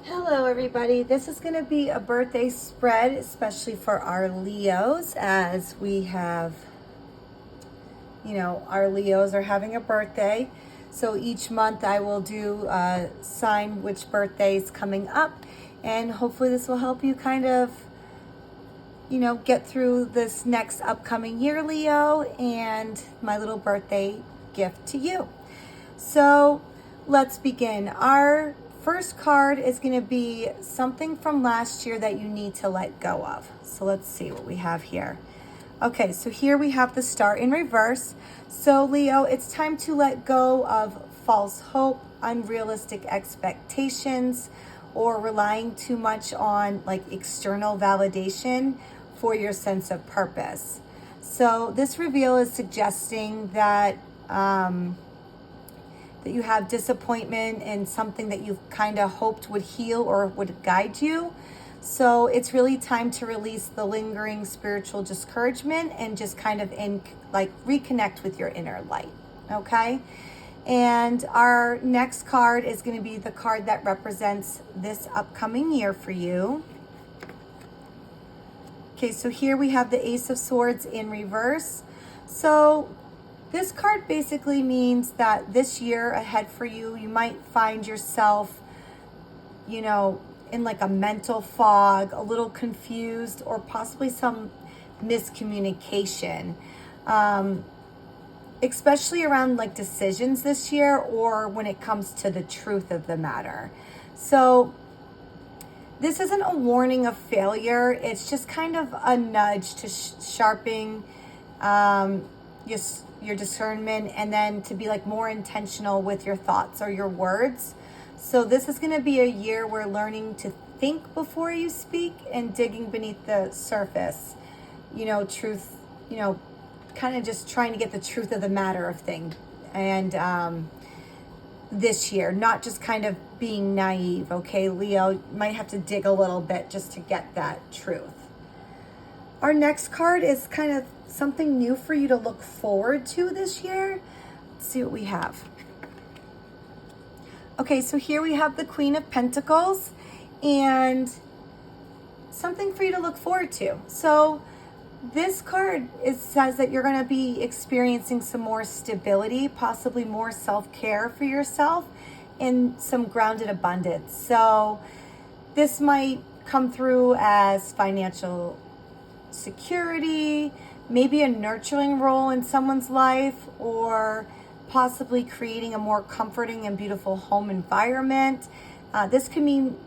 Hello everybody, this is going to be a birthday spread, especially for our Leos, as we have, our Leos are having a birthday. So each month I will do sign which birthday is coming up, and hopefully this will help you kind of, get through this next upcoming year, Leo, and my little birthday gift to you. So let's begin. Our first card is going to be something from last year that you need to let go of. So let's see what we have here. Okay, so here we have the Star in reverse. So Leo, it's time to let go of false hope, unrealistic expectations, or relying too much on like external validation for your sense of purpose. So this reveal is suggesting that that you have disappointment in something that you've kind of hoped would heal or would guide you. So it's really time to release the lingering spiritual discouragement and just kind of reconnect with your inner light. Okay. And our next card is going to be the card that represents this upcoming year for you. Okay, so here we have the Ace of Swords in reverse. So this card basically means that this year ahead for you, you might find yourself, in like a mental fog, a little confused, or possibly some miscommunication, especially around like decisions this year or when it comes to the truth of the matter. So this isn't a warning of failure. It's just kind of a nudge to sharpen your discernment, and then to be like more intentional with your thoughts or your words. So this is going to be a year where learning to think before you speak and digging beneath the surface, truth, kind of just trying to get the truth of the matter of thing. And this year, not just kind of being naive. Okay, Leo, you might have to dig a little bit just to get that truth. Our next card is kind of something new for you to look forward to this year. Let's see what we have. Okay, so here we have the Queen of Pentacles and something for you to look forward to. So this card says that you're going to be experiencing some more stability, possibly more self-care for yourself, and some grounded abundance. So this might come through as financial security, maybe a nurturing role in someone's life, or possibly creating a more comforting and beautiful home environment. This could mean,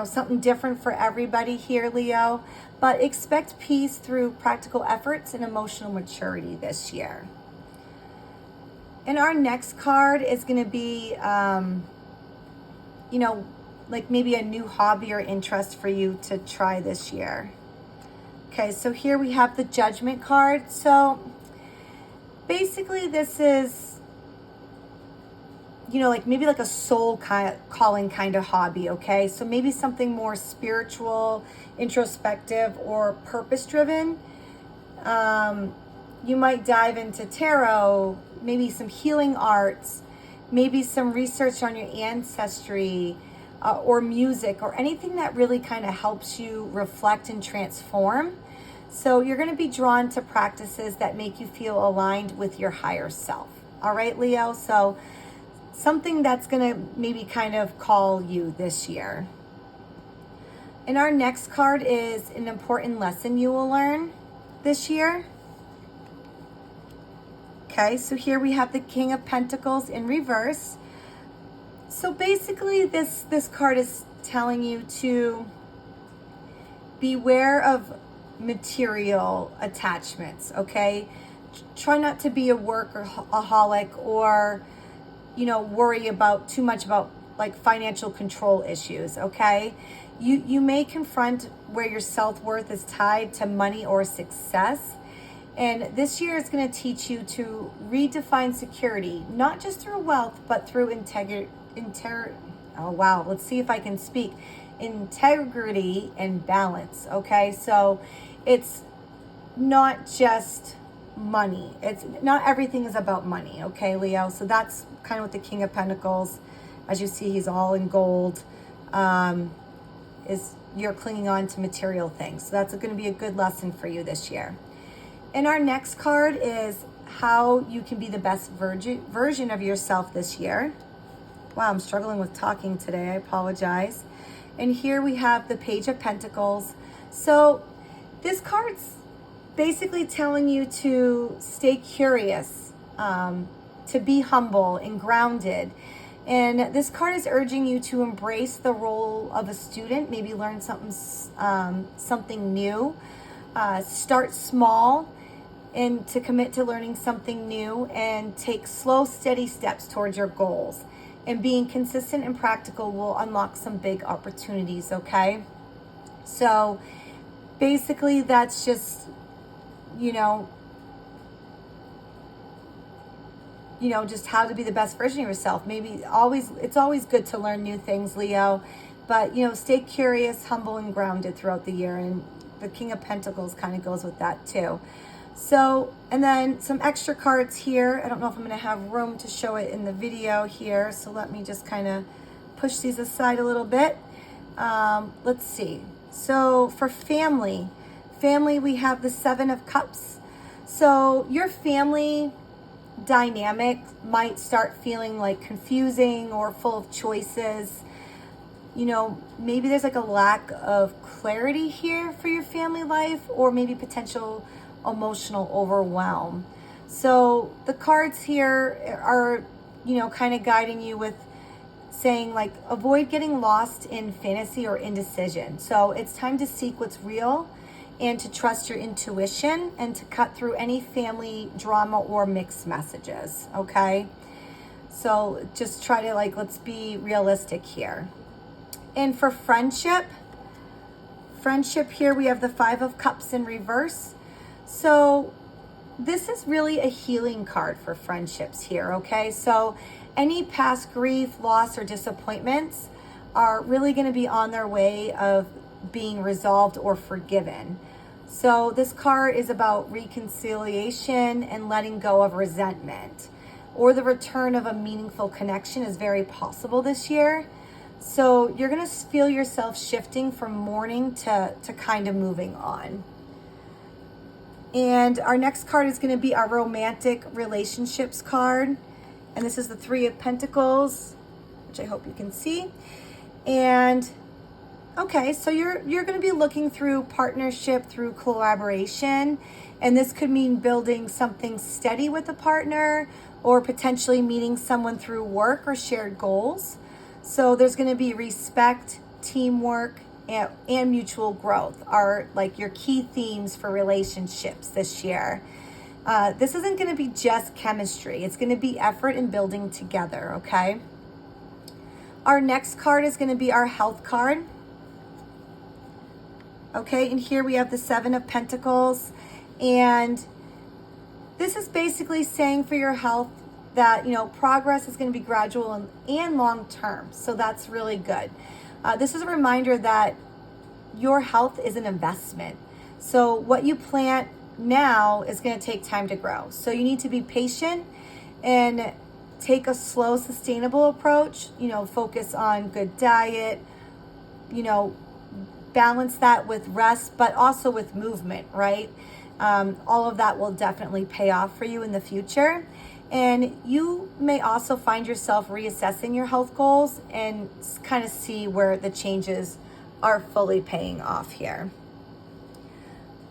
something different for everybody here, Leo, but expect peace through practical efforts and emotional maturity this year. And our next card is going to be, like maybe a new hobby or interest for you to try this year. Okay, so here we have the Judgment card. So basically this is, maybe like a soul calling kind of hobby, okay? So maybe something more spiritual, introspective, or purpose-driven. You might dive into tarot, maybe some healing arts, maybe some research on your ancestry, or music, or anything that really kind of helps you reflect and transform. So you're going to be drawn to practices that make you feel aligned with your higher self. All right, Leo? So something that's going to maybe kind of call you this year. And our next card is an important lesson you will learn this year. Okay, so here we have the King of Pentacles in reverse. So basically this card is telling you to beware of material attachments, okay? Try not to be a workaholic or, worry about too much about like financial control issues, okay? You may confront where your self-worth is tied to money or success. And this year is going to teach you to redefine security, not just through wealth, but through integrity and balance. Okay, so it's not just money. It's not everything is about money. Okay, Leo. So that's kind of what the King of Pentacles, as you see, he's all in gold, is you're clinging on to material things. So that's going to be a good lesson for you this year. And our next card is how you can be the best version of yourself this year. Wow, I'm struggling with talking today. I apologize. And here we have the Page of Pentacles. So this card's basically telling you to stay curious, to be humble and grounded. And this card is urging you to embrace the role of a student, maybe learn something new, start small, and to commit to learning something new and take slow, steady steps towards your goals. And being consistent and practical will unlock some big opportunities, okay? So basically that's just, just how to be the best version of yourself. Maybe it's always good to learn new things, Leo, but, stay curious, humble, and grounded throughout the year. And the King of Pentacles kind of goes with that too. So, and then some extra cards here. I don't know if I'm going to have room to show it in the video here. So let me just kind of push these aside a little bit. Let's see. So for family, we have the Seven of Cups. So your family dynamic might start feeling like confusing or full of choices. Maybe there's like a lack of clarity here for your family life, or maybe potential emotional overwhelm. So the cards here are, kind of guiding you with saying like, avoid getting lost in fantasy or indecision. So it's time to seek what's real and to trust your intuition and to cut through any family drama or mixed messages. Okay. So just try to let's be realistic here. And for friendship here, we have the Five of Cups in reverse. So this is really a healing card for friendships here, okay? So any past grief, loss, or disappointments are really going to be on their way of being resolved or forgiven. So this card is about reconciliation and letting go of resentment, or the return of a meaningful connection is very possible this year. So you're going to feel yourself shifting from mourning to kind of moving on. And our next card is going to be our romantic relationships card. And this is the Three of Pentacles, which I hope you can see. And okay, so you're going to be looking through partnership, through collaboration. And this could mean building something steady with a partner, or potentially meeting someone through work or shared goals. So there's going to be respect, teamwork, and mutual growth are like your key themes for relationships this year. This isn't going to be just chemistry. It's going to be effort in building together, okay? Our next card is going to be our health card. Okay, and here we have the Seven of Pentacles. And this is basically saying for your health that, progress is going to be gradual and long-term. So that's really good. This is a reminder that your health is an investment. So what you plant now is going to take time to grow. So you need to be patient and take a slow, sustainable approach. Focus on good diet, balance that with rest, but also with movement, right? All of that will definitely pay off for you in the future. And you may also find yourself reassessing your health goals and kind of see where the changes are fully paying off here.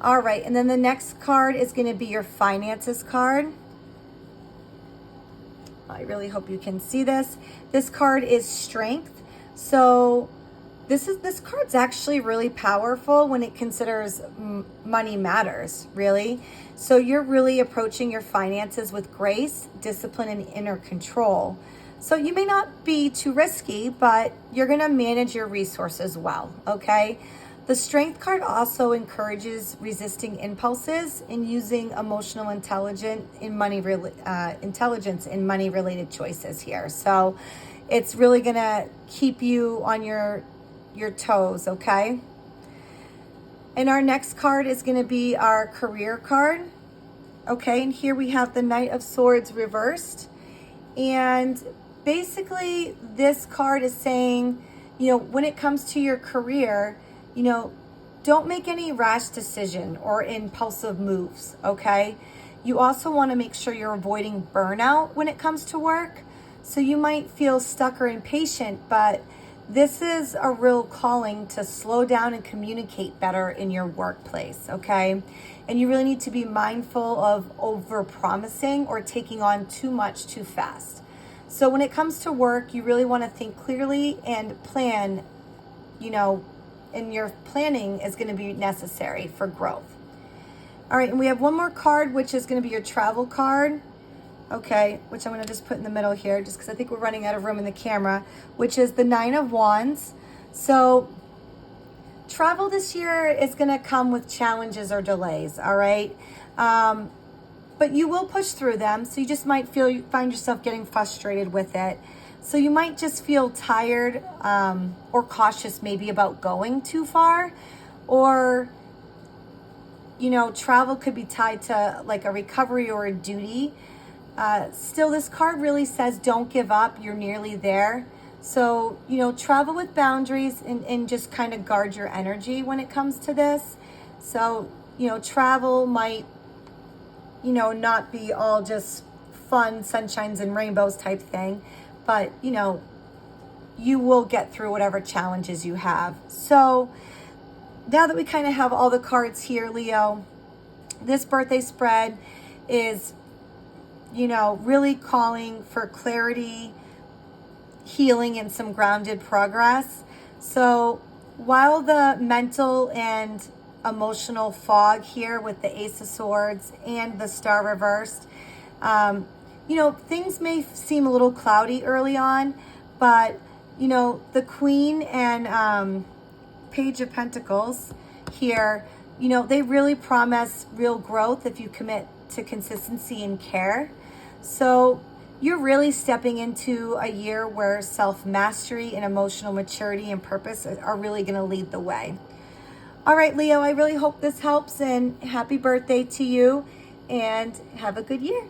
All right, and then the next card is going to be your finances card. I really hope you can see this. This card is strength. So this card's actually really powerful when it considers money matters, really. So you're really approaching your finances with grace, discipline, and inner control. So you may not be too risky, but you're going to manage your resources well, okay? The Strength card also encourages resisting impulses and using emotional intelligence in money-related choices here. So it's really going to keep you on your toes, okay? And our next card is going to be our career card. Okay, and here we have the Knight of Swords reversed. And basically this card is saying when it comes to your career, don't make any rash decision or impulsive moves, okay? You also want to make sure you're avoiding burnout when it comes to work. So you might feel stuck or impatient, but this is a real calling to slow down and communicate better in your workplace, okay? And you really need to be mindful of over-promising or taking on too much too fast. So when it comes to work, you really want to think clearly and plan, and your planning is going to be necessary for growth. All right, and we have one more card, which is going to be your travel card. Okay, which I'm going to just put in the middle here just because I think we're running out of room in the camera, which is the 9 of Wands. So travel this year is going to come with challenges or delays, all right? But you will push through them, so you just might find yourself getting frustrated with it. So you might just feel tired or cautious maybe about going too far, or travel could be tied to like a recovery or a duty. Still, this card really says don't give up. You're nearly there. So, travel with boundaries and just kind of guard your energy when it comes to this. So, travel might, not be all just fun, sunshines and rainbows type thing. But, you will get through whatever challenges you have. So, now that we kind of have all the cards here, Leo, this birthday spread is really calling for clarity, healing, and some grounded progress. So while the mental and emotional fog here with the Ace of Swords and the Star reversed, things may seem a little cloudy early on, but, the Queen and Page of Pentacles here, they really promise real growth if you commit to consistency and care. So you're really stepping into a year where self-mastery and emotional maturity and purpose are really going to lead the way. All right, Leo, I really hope this helps, and happy birthday to you, and have a good year.